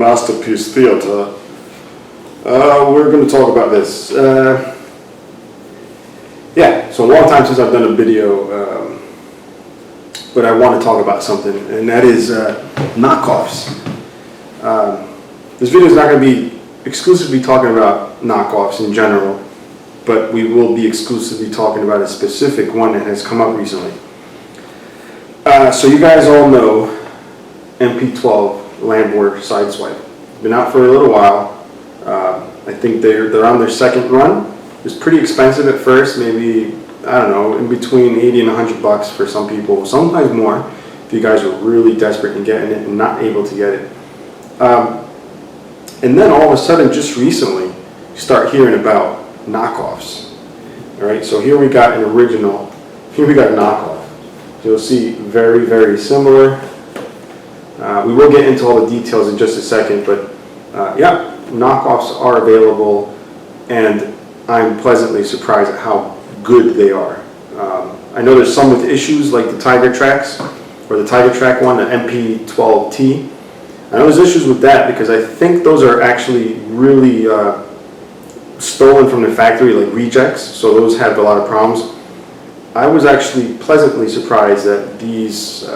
Masterpiece Theater. We're going to talk about this. Yeah, so a long time since I've done a video, but I want to talk about something, and that is knockoffs. This video is not going to be exclusively talking about knockoffs in general, but we will be exclusively talking about a specific one that has come up recently. So you guys all know MP-12 Lambor Sideswipe. Been out for a little while. I think they're on their second run. It was pretty expensive at first, maybe, I don't know, in between 80 and 100 bucks for some people, sometimes more, if you guys are really desperate in getting it and not able to get it. And then all of a sudden, just recently, you start hearing about knockoffs. All right, so here we got an original, here we got a knockoff. You'll see very, very similar. We will get into all the details in just a second, but yeah, knockoffs are available, and I'm pleasantly surprised at how good they are. I know there's some with issues like the Tiger Tracks, or the Tiger Track one, the MP-12T. I know there's issues with that because I think those are actually really stolen from the factory, like rejects, so those have a lot of problems. I was actually pleasantly surprised that these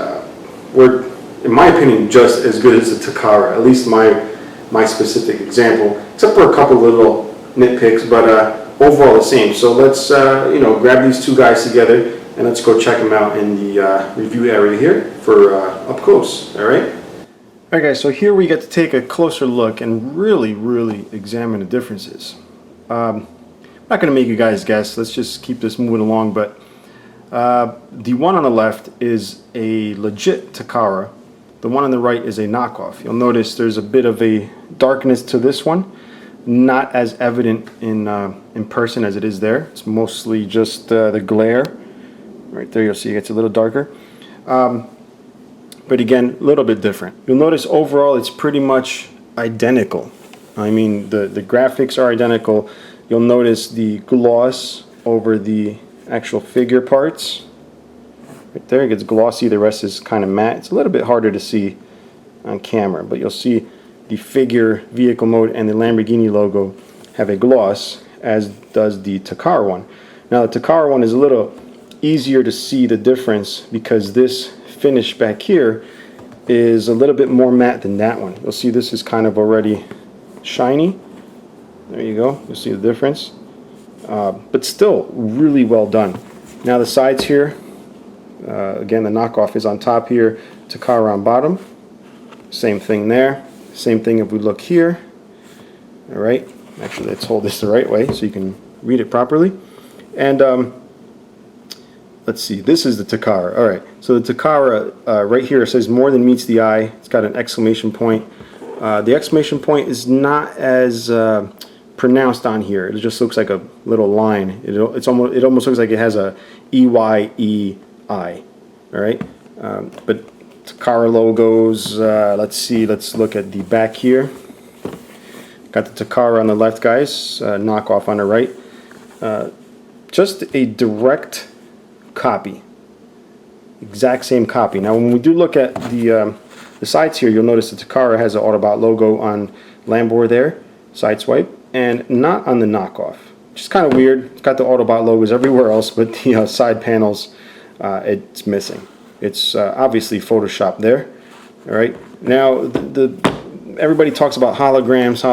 were, in my opinion, just as good as the Takara, at least my specific example, except for a couple little nitpicks, but overall the same. So let's grab these two guys together and let's go check them out in the review area here for up close. All right. All right, guys. So here we get to take a closer look and really examine the differences. I'm not going to make you guys guess. Let's just keep this moving along. But the one on the left is a legit Takara. The one on the right is a knockoff. You'll notice there's a bit of a darkness to this one, not as evident in person as it is there. It's mostly just the glare. Right there, you'll see it gets a little darker. But again, a little bit different. You'll notice overall it's pretty much identical. I mean, the graphics are identical. You'll notice the gloss over the actual figure parts. Right there, it gets glossy. The rest is kind of matte. It's a little bit harder to see on camera, but you'll see the figure, vehicle mode, and the Lamborghini logo have a gloss, as does the Takara one. Now the Takara one is a little easier to see the difference because this finish back here is a little bit more matte than that one. You'll see this is kind of already shiny. There you go. You'll see the difference. But still really well done. Now the sides here, again the knockoff is on top here, Takara on bottom. Same thing there. Same thing if we look here. All right. Actually, let's hold this the right way so you can read it properly. And let's see. This is the Takara. All right. So the Takara right here says more than meets the eye. It's got an exclamation point. The exclamation point is not as pronounced on here. It just looks like a little line. It almost looks like it has a EYEI. All right. But Takara logos, let's see, let's look at the back here. Got the Takara on the left, guys, knockoff on the right. Just a direct copy, exact same copy. Now when we do look at the sides here, you'll notice the Takara has an Autobot logo on Lambor there, Sideswipe, and not on the knockoff, which is kind of weird. It's got the Autobot logos everywhere else, but the side panels, it's missing. It's obviously photoshopped there. All right. Now, everybody talks about holograms.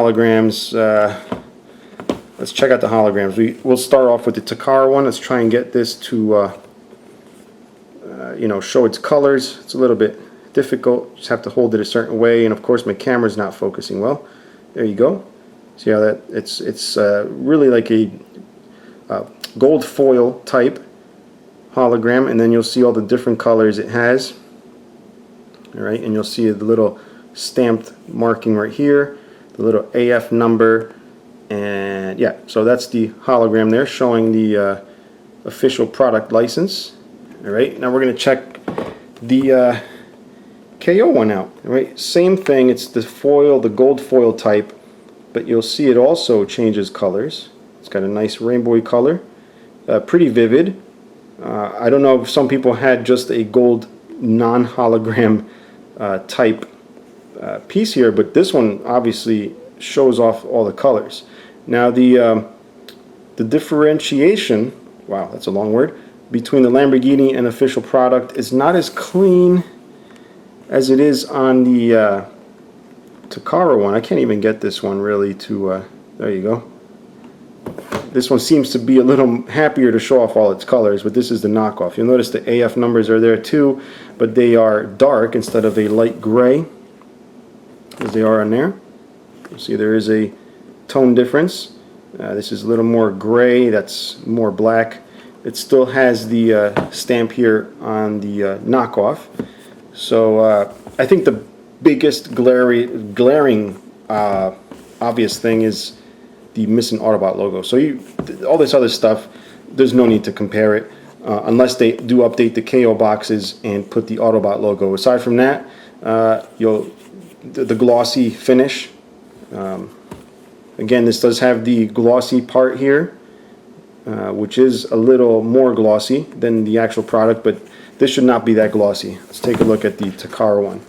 Let's check out the holograms. We'll start off with the Takara one. Let's try and get this to, show its colors. It's a little bit difficult. Just have to hold it a certain way, and of course, my camera's not focusing well. There you go. See how that? It's really like a gold foil type hologram, and then you'll see all the different colors it has. All right, and you'll see the little stamped marking right here, the little AF number, and yeah, so that's the hologram there showing the official product license. All right, now we're going to check the KO one out. All right, same thing. It's the foil, the gold foil type, but you'll see it also changes colors. It's got a nice rainbowy color, pretty vivid. I don't know if some people had just a gold non-hologram type piece here, but this one obviously shows off all the colors. Now the differentiation, wow, that's a long word, between the Lamborghini and official product is not as clean as it is on the Takara one. I can't even get this one really to, there you go. This one seems to be a little happier to show off all its colors, but this is the knockoff. You'll notice the AF numbers are there too, but they are dark instead of a light gray, as they are on there. You see there is a tone difference. This is a little more gray, that's more black. It still has the stamp here on the knockoff. So I think the biggest glaring obvious thing is the missing Autobot logo. So all this other stuff, there's no need to compare it unless they do update the KO boxes and put the Autobot logo. Aside from that, the glossy finish. Again, this does have the glossy part here, which is a little more glossy than the actual product, but this should not be that glossy. Let's take a look at the Takara one.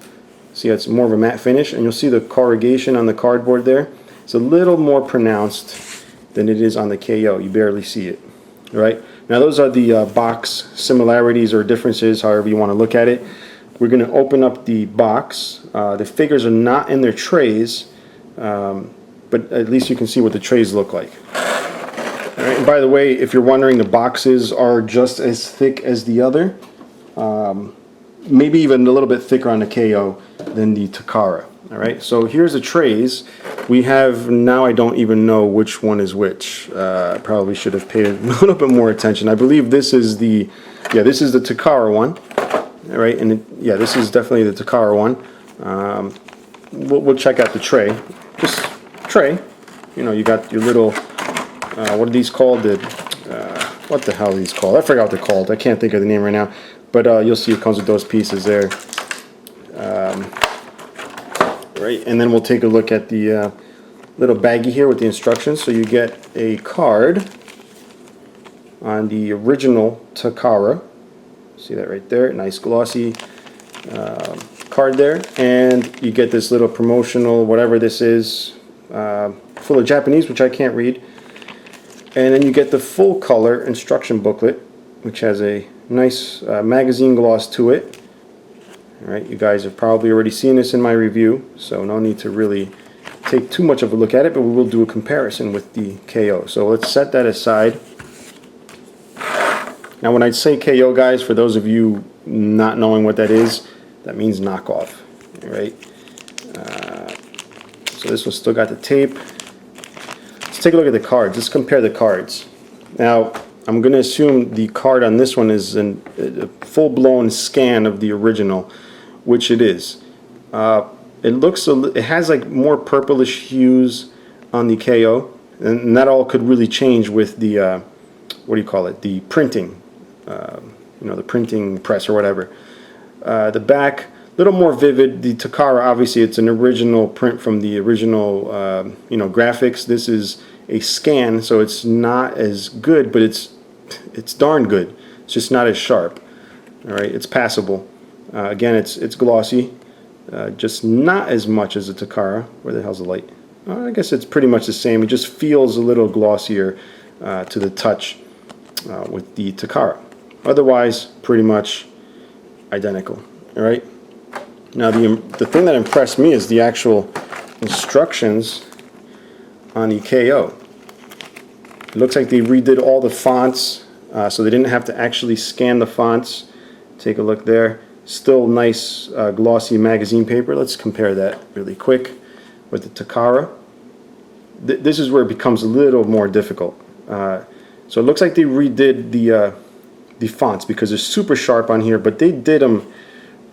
See, it's more of a matte finish, and you'll see the corrugation on the cardboard there. It's a little more pronounced than it is on the KO. You barely see it. All right? Now those are the box similarities or differences, however you want to look at it. We're going to open up the box. The figures are not in their trays, but at least you can see what the trays look like. All right, and by the way, if you're wondering, the boxes are just as thick as the other. Maybe even a little bit thicker on the KO than the Takara. All right, so here's the trays. We have, now I don't even know which one is which. I probably should have paid a little bit more attention. I believe this is the, yeah, this is the Takara one. All right, and yeah, this is definitely the Takara one. We'll check out the tray. Just tray. You know, you got your little, what are these called? What the hell are these called? I forgot what they're called. I can't think of the name right now. But you'll see it comes with those pieces there. Right, and then we'll take a look at the little baggie here with the instructions. So you get a card on the original Takara. See that right there? Nice glossy card there. And you get this little promotional, whatever this is, full of Japanese, which I can't read. And then you get the full color instruction booklet, which has a nice magazine gloss to it. Alright, you guys have probably already seen this in my review, so no need to really take too much of a look at it, but we will do a comparison with the KO. So let's set that aside. Now when I say KO, guys, for those of you not knowing what that is, that means knockoff. Alright, so this one still got the tape. Let's take a look at the cards. Let's compare the cards. Now, I'm going to assume the card on this one is a full-blown scan of the original, which it is. It has like more purplish hues on the KO, and that all could really change with the what do you call it? The printing, you know, the printing press or whatever. The back, a little more vivid. The Takara, obviously, it's an original print from the original, you know, graphics. This is a scan, so it's not as good, but it's darn good. It's just not as sharp. All right, it's passable. Again, it's glossy, just not as much as the Takara. Where the hell's the light? I guess it's pretty much the same. It just feels a little glossier to the touch with the Takara. Otherwise, pretty much identical. All right. Now, the thing that impressed me is the actual instructions on the KO. It looks like they redid all the fonts, so they didn't have to actually scan the fonts. Take a look there. Still nice glossy magazine paper. Let's compare that really quick with the Takara. This is where it becomes a little more difficult. So it looks like they redid the fonts because they're super sharp on here, but they did them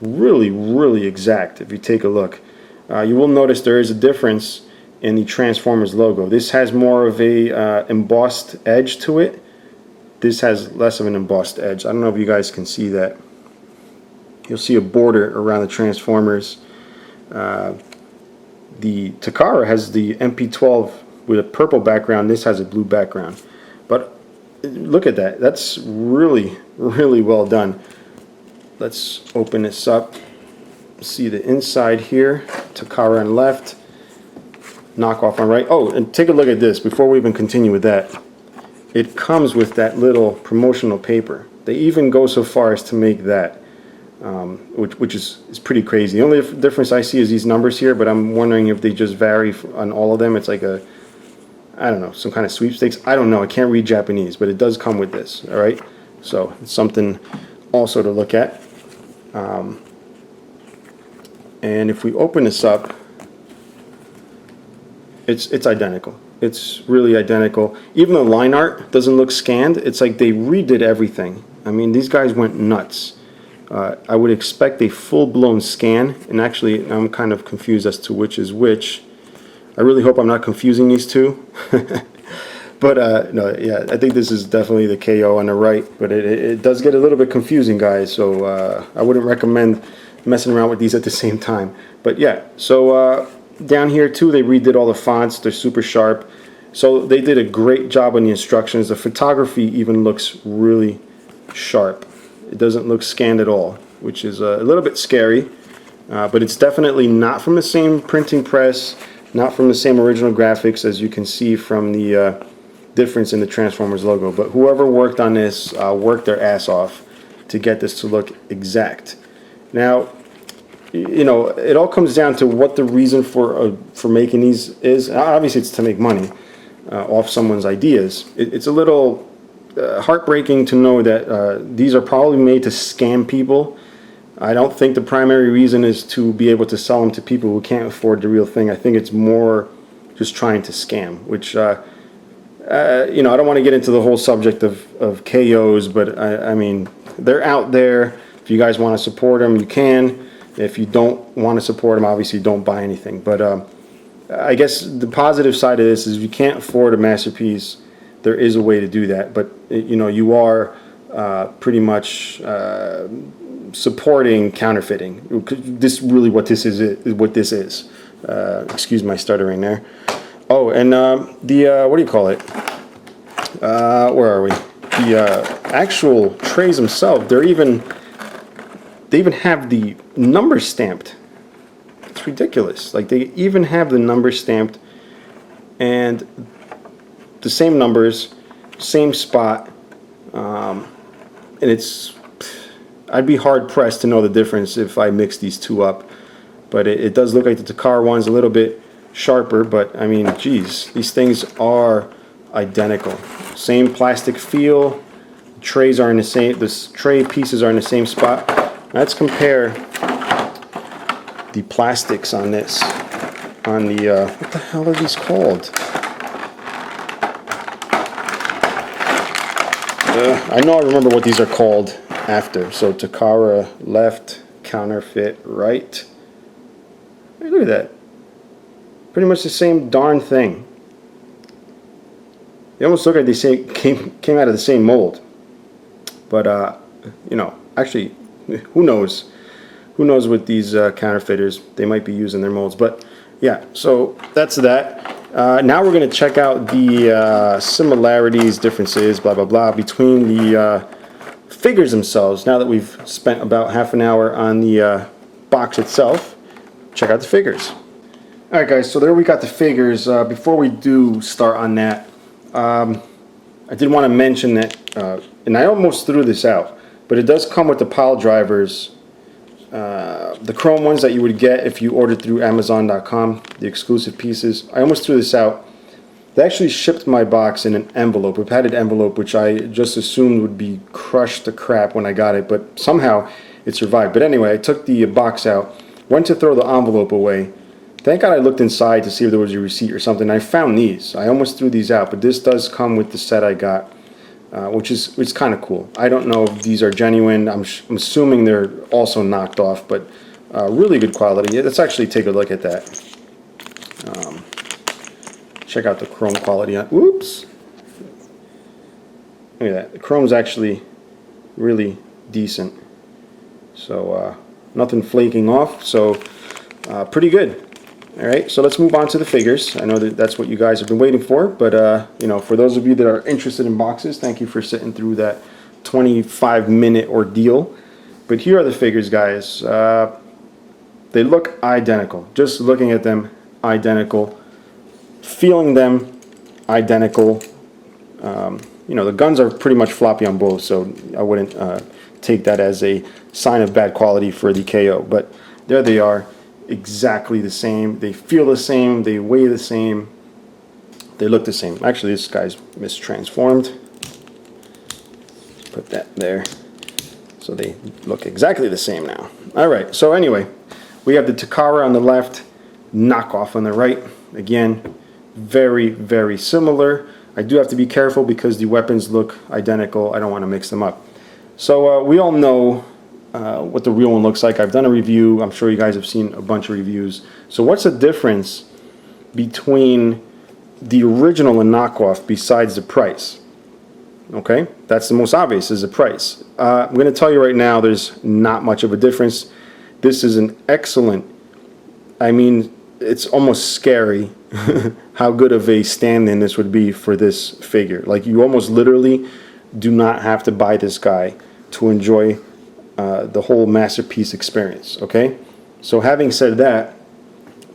really exact. If you take a look, you will notice there is a difference in the Transformers logo. This has more of a embossed edge to it. This has less of an embossed edge. I don't know if you guys can see that. You'll see a border around the Transformers. The Takara has the MP-12 with a purple background. This has a blue background. But look at that. That's really well done. Let's open this up. See the inside here. Takara on left, knockoff on right. Oh, and take a look at this before we even continue with that. It comes with that little promotional paper. They even go so far as to make that, which is pretty crazy. The only difference I see is these numbers here, but I'm wondering if they just vary on all of them. It's like a, I don't know, some kind of sweepstakes. I don't know. I can't read Japanese, but it does come with this. All right, so it's something also to look at. And if we open this up, it's identical. It's really identical. Even the line art doesn't look scanned. It's like they redid everything. I mean, these guys went nuts. I would expect a full-blown scan, and actually I'm kind of confused as to which is which. I really hope I'm not confusing these two. But no, yeah, I think this is definitely the KO on the right, but it does get a little bit confusing, guys, so I wouldn't recommend messing around with these at the same time. But yeah, so down here too, they redid all the fonts. They're super sharp. So they did a great job on the instructions. The photography even looks really sharp. It doesn't look scanned at all, which is a little bit scary, but it's definitely not from the same printing press, not from the same original graphics, as you can see from the difference in the Transformers logo. But whoever worked on this worked their ass off to get this to look exact. Now, you know, it all comes down to what the reason for making these is. Obviously, it's to make money off someone's ideas. It's a little heartbreaking to know that these are probably made to scam people. I don't think the primary reason is to be able to sell them to people who can't afford the real thing. I think it's more just trying to scam, which, you know, I don't want to get into the whole subject of KOs, but I mean, they're out there. If you guys want to support them, you can. If you don't want to support them, obviously don't buy anything. But I guess the positive side of this is if you can't afford a Masterpiece, there is a way to do that. But, you know, you are pretty much supporting counterfeiting. This really what this is what this is. Excuse my stuttering there. Oh, and what do you call it? Where are we? The actual trays themselves, they even have the numbers stamped. It's ridiculous. Like, they even have the numbers stamped, and the same numbers, same spot, and it's, I'd be hard pressed to know the difference if I mix these two up. But it does look like the Takara one's a little bit sharper, but I mean, geez, these things are identical. Same plastic feel. Trays are in the same, the tray pieces are in the same spot. Let's compare the plastics on this. On the, what the hell are these called? I know I remember what these are called after. So Takara left, counterfeit right. Hey, look at that. Pretty much the same darn thing. They almost look like they came out of the same mold. But, you know, actually, who knows? Who knows with these counterfeiters? They might be using their molds. But, yeah, so that's that. Now we're going to check out the similarities, differences, blah, blah, blah, between the figures themselves. Now that we've spent about half an hour on the box itself, check out the figures. Alright guys, so there we got the figures. Before we do start on that, I did want to mention that, and I almost threw this out, but it does come with the pile drivers, the chrome ones that you would get if you ordered through Amazon.com, the exclusive pieces. I almost threw this out. They actually shipped my box in an envelope, a padded envelope, which I just assumed would be crushed to crap when I got it, but somehow it survived. But anyway, I took the box out, went to throw the envelope away. Thank God I looked inside to see if there was a receipt or something. I found these. I almost threw these out, but this does come with the set I got, which is kind of cool. I don't know if these are genuine. I'm assuming they're also knocked off, but really good quality. Yeah, let's actually take a look at that. Check out the chrome quality. Whoops. Look at that. The chrome's actually really decent. So nothing flaking off. So pretty good. Alright, so let's move on to the figures. I know that that's what you guys have been waiting for, but you know, for those of you that are interested in boxes, thank you for sitting through that 25-minute ordeal. But here are the figures, guys. They look identical. Just looking at them, identical. Feeling them, identical. You know, the guns are pretty much floppy on both, so I wouldn't take that as a sign of bad quality for the KO. But there they are, exactly the same. They feel the same. They weigh the same. They look the same. Actually, this guy's mistransformed. Put that there. So they look exactly the same now. All right, so anyway, we have the Takara on the left, knockoff on the right. Again, very, very similar. I do have to be careful because the weapons look identical. I don't want to mix them up. So we all know what the real one looks like. I've done a review. I'm sure you guys have seen a bunch of reviews. So what's the difference between the original and knockoff besides the price? Okay, that's the most obvious, is the price. I'm going to tell you right now, there's not much of a difference. This is an excellent, I mean, it's almost scary how good of a stand-in this would be for this figure. Like, you almost literally do not have to buy this guy to enjoy the whole Masterpiece experience, okay? So having said that,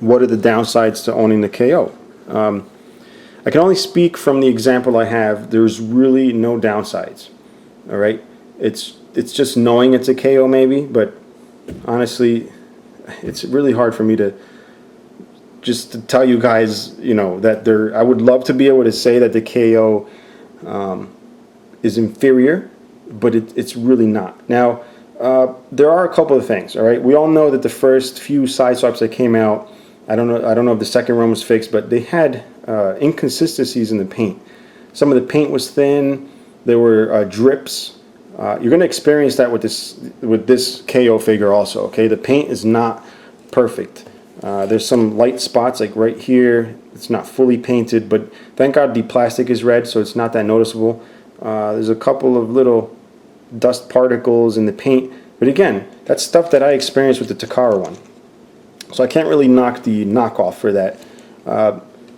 what are the downsides to owning the KO? I can only speak from the example I have. There's really no downsides, all right? It's just knowing it's a KO maybe, but honestly, it's really hard for me to just to tell you guys, you know, that I would love to be able to say that the KO is inferior, but it's really not. Now, there are a couple of things, all right? We all know that the first few Sideswipes that came out, I don't know if the second one was fixed, but they had inconsistencies in the paint. Some of the paint was thin. There were drips. You're going to experience that with this KO figure also. Okay, the paint is not perfect. There's some light spots like right here. It's not fully painted, but thank God the plastic is red, so it's not that noticeable. There's a couple of little dust particles in the paint, but again, that's stuff that I experienced with the Takara one. So I can't really knock the knockoff for that.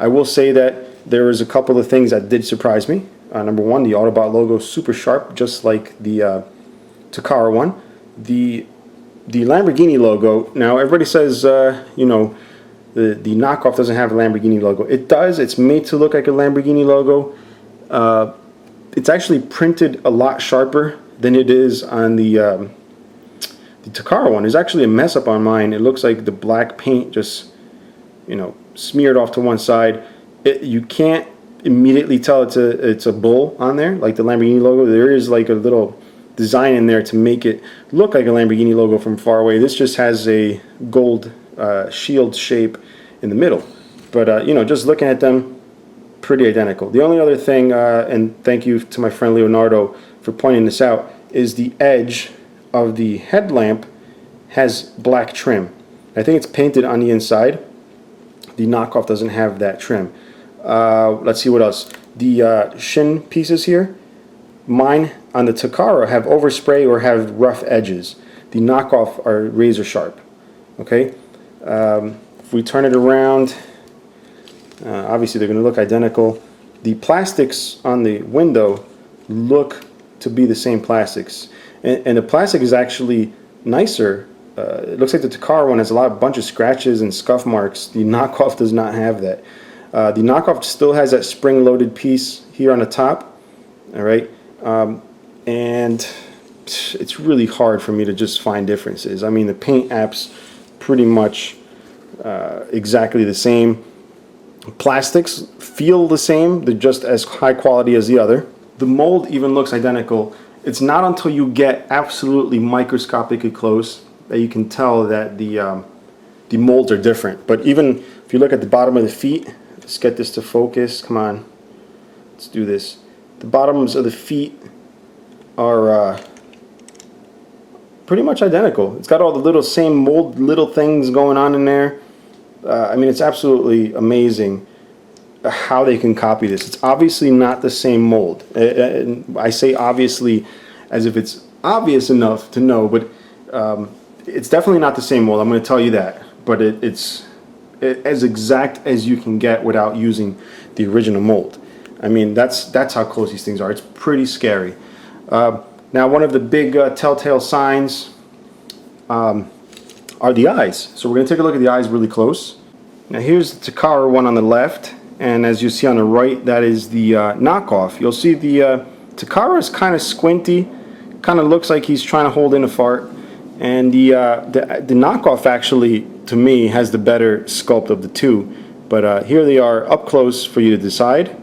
I will say that there was a couple of things that did surprise me. Number one, the Autobot logo super sharp, just like the Takara one. The Lamborghini logo. Now everybody says you know, the knockoff doesn't have a Lamborghini logo. It does. It's made to look like a Lamborghini logo. It's actually printed a lot sharper than it is on the Takara one. There's actually a mess up on mine. It looks like the black paint just, you know, smeared off to one side. You can't immediately tell it's a bull on there, like the Lamborghini logo. There is like a little design in there to make it look like a Lamborghini logo from far away. This just has a gold shield shape in the middle. But, you know, just looking at them, pretty identical. The only other thing, and thank you to my friend Leonardo for pointing this out, is the edge of the headlamp has black trim. I think it's painted on the inside. The knockoff doesn't have that trim. Let's see what else. The shin pieces here, mine on the Takara have overspray or have rough edges. The knockoff are razor sharp. Okay. If we turn it around, obviously they're going to look identical. The plastics on the window look to be the same plastics, and the plastic is actually nicer. It looks like the Takara one has a bunch of scratches and scuff marks. The knockoff does not have that. The knockoff still has that spring-loaded piece here on the top. All right, and it's really hard for me to just find differences. I mean, the paint apps pretty much exactly the same. Plastics feel the same. They're just as high quality as the other. The mold even looks identical. It's not until you get absolutely microscopically close that you can tell that the molds are different. But even if you look at the bottom of the feet, let's get this to focus. Come on, let's do this. The bottoms of the feet are pretty much identical. It's got all the same mold little things going on in there. I mean, it's absolutely amazing how they can copy this. It's obviously not the same mold. I say obviously as if it's obvious enough to know, but it's definitely not the same mold. I'm going to tell you that. But it's as exact as you can get without using the original mold. I mean, that's how close these things are. It's pretty scary. Now, one of the big telltale signs are the eyes. So we're going to take a look at the eyes really close. Now here's the Takara one on the left, and as you see on the right, that is the knockoff. You'll see the Takara is kind of squinty, kind of looks like he's trying to hold in a fart, and the knockoff actually, to me, has the better sculpt of the two. But here they are up close for you to decide.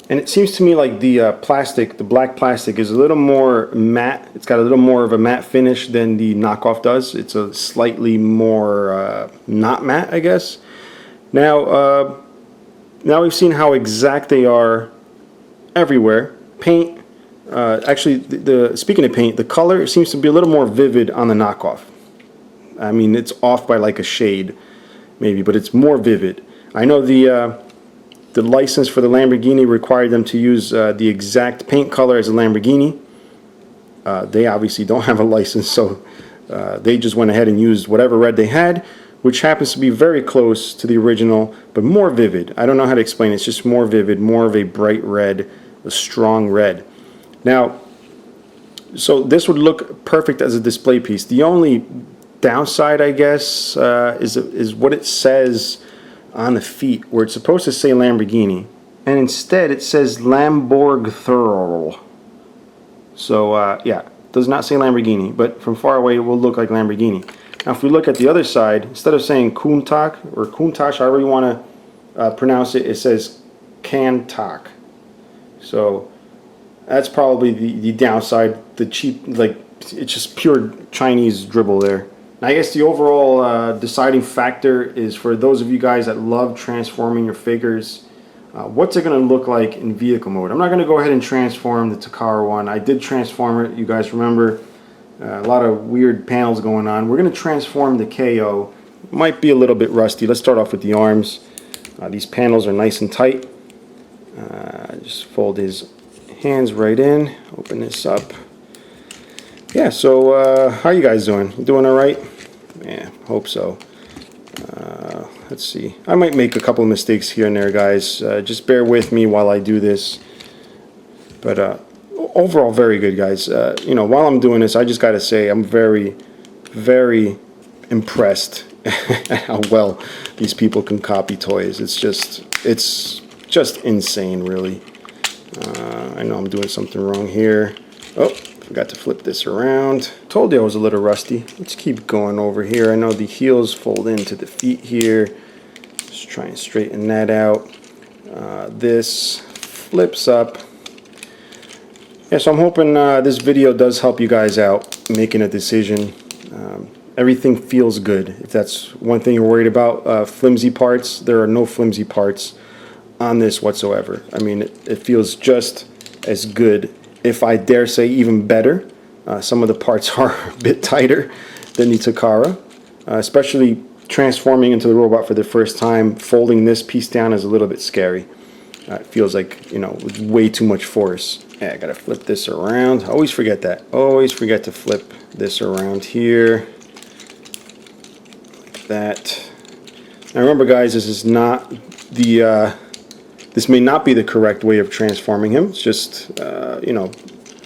And it seems to me like the plastic, the black plastic, is a little more matte. It's got a little more of a matte finish than the knockoff does. It's a slightly more not matte, I guess. Now, now we've seen how exact they are everywhere. Paint, actually, speaking of paint, the color seems to be a little more vivid on the knockoff. I mean, it's off by like a shade, maybe, but it's more vivid. I know the license for the Lamborghini required them to use the exact paint color as a Lamborghini. They obviously don't have a license, so they just went ahead and used whatever red they had, which happens to be very close to the original, but more vivid. I don't know how to explain it. It's just more vivid, more of a bright red, a strong red. Now, so this would look perfect as a display piece. The only downside, I guess, is what it says on the feet, where it's supposed to say Lamborghini, and instead it says Lambor. So yeah, it does not say Lamborghini, but from far away it will look like Lamborghini. Now if we look at the other side, instead of saying Countach or Countach, however you want to pronounce it, it says Cantac. So that's probably the downside, the cheap, like, it's just pure Chinese dribble there. I guess the overall deciding factor is for those of you guys that love transforming your figures, what's it going to look like in vehicle mode? I'm not going to go ahead and transform the Takara one. I did transform it. You guys remember a lot of weird panels going on. We're going to transform the KO. Might be a little bit rusty. Let's start off with the arms. These panels are nice and tight. Just fold his hands right in. Open this up. Yeah, so how are you guys doing? You doing all right? Yeah, hope so. Let's see. I might make a couple of mistakes here and there, guys. Just bear with me while I do this. But overall, very good, guys. You know, while I'm doing this, I just got to say I'm very, very impressed at how well these people can copy toys. It's just insane, really. I know I'm doing something wrong here. Oh, forgot to flip this around. Told you I was a little rusty. Let's keep going over here. I know the heels fold into the feet here. Just try and straighten that out. This flips up. Yeah, so I'm hoping this video does help you guys out making a decision. Everything feels good. If that's one thing you're worried about, flimsy parts, there are no flimsy parts on this whatsoever. I mean, it feels just as good, if I dare say even better. Some of the parts are a bit tighter than the Takara, especially transforming into the robot for the first time. Folding this piece down is a little bit scary. It feels like, you know, with way too much force. Yeah, I gotta flip this around. I always forget that. Always forget to flip this around here. Like that. Now remember, guys, this is not the this may not be the correct way of transforming him. It's just, you know,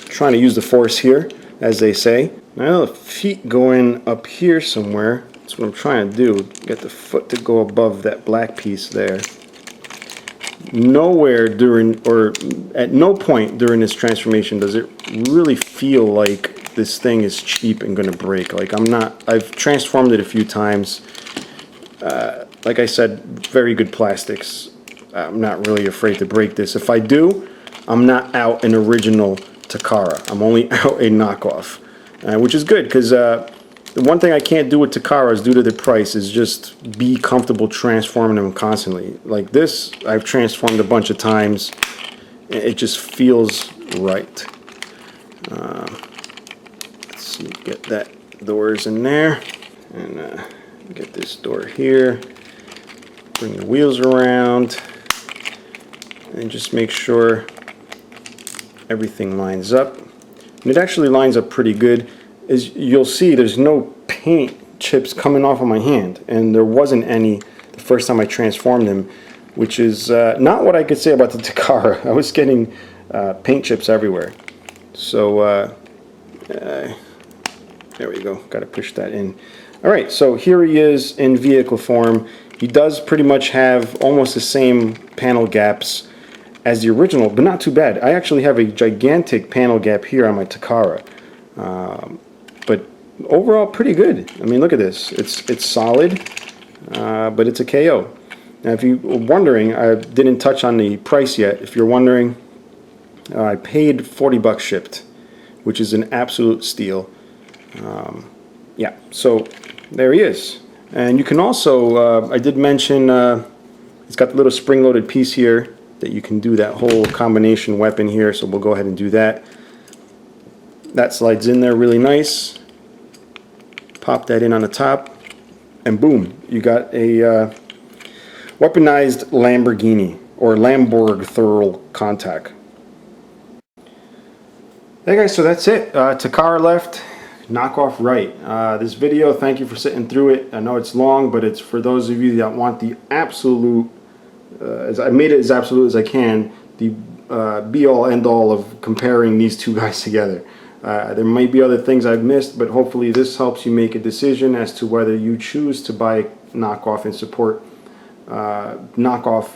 trying to use the force here, as they say. Now the feet going up here somewhere. That's what I'm trying to do. Get the foot to go above that black piece there. Nowhere during, or at no point during this transformation does it really feel like this thing is cheap and going to break. Like, I've transformed it a few times. Like I said, very good plastics. I'm not really afraid to break this. If I do, I'm not out an original Takara. I'm only out a knockoff, which is good, because the one thing I can't do with Takaras due to the price is just be comfortable transforming them constantly. Like this, I've transformed a bunch of times. It just feels right. Let's see, get that doors in there, and get this door here. Bring the wheels around. And just make sure everything lines up. And it actually lines up pretty good. As you'll see, there's no paint chips coming off of my hand, and there wasn't any the first time I transformed him, which is not what I could say about the Takara. I was getting paint chips everywhere. So There we go. Got to push that in. All right, so here he is in vehicle form. He does pretty much have almost the same panel gaps as the original, but not too bad. I actually have a gigantic panel gap here on my Takara, but overall pretty good. I mean, look at this. It's solid, but it's a KO. Now, if you were wondering, I didn't touch on the price yet. If you're wondering, I paid $40 shipped, which is an absolute steal. Yeah, so there he is. And you can also, I did mention, it's got the little spring-loaded piece here that you can do that whole combination weapon here, so we'll go ahead and do that. That slides in there really nice. Pop that in on the top, and boom, you got a weaponized Lamborghini, or Lambor thermal contact. Hey guys, so that's it. Takara left, knockoff right. This video, thank you for sitting through it. I know it's long, but it's for those of you that want the absolute, as I made it as absolute as I can, the be-all, end-all of comparing these two guys together. There might be other things I've missed, but hopefully this helps you make a decision as to whether you choose to buy knockoff and support knockoff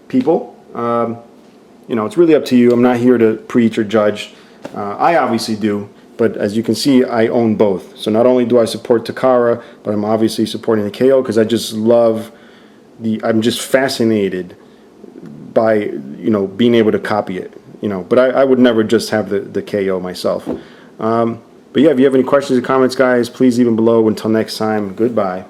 people. You know, it's really up to you. I'm not here to preach or judge. I obviously do, but as you can see, I own both. So not only do I support Takara, but I'm obviously supporting the KO because I just love I'm just fascinated by, you know, being able to copy it, you know, but I would never just have the KO myself. But yeah, if you have any questions or comments, guys, please leave them below. Until next time, goodbye.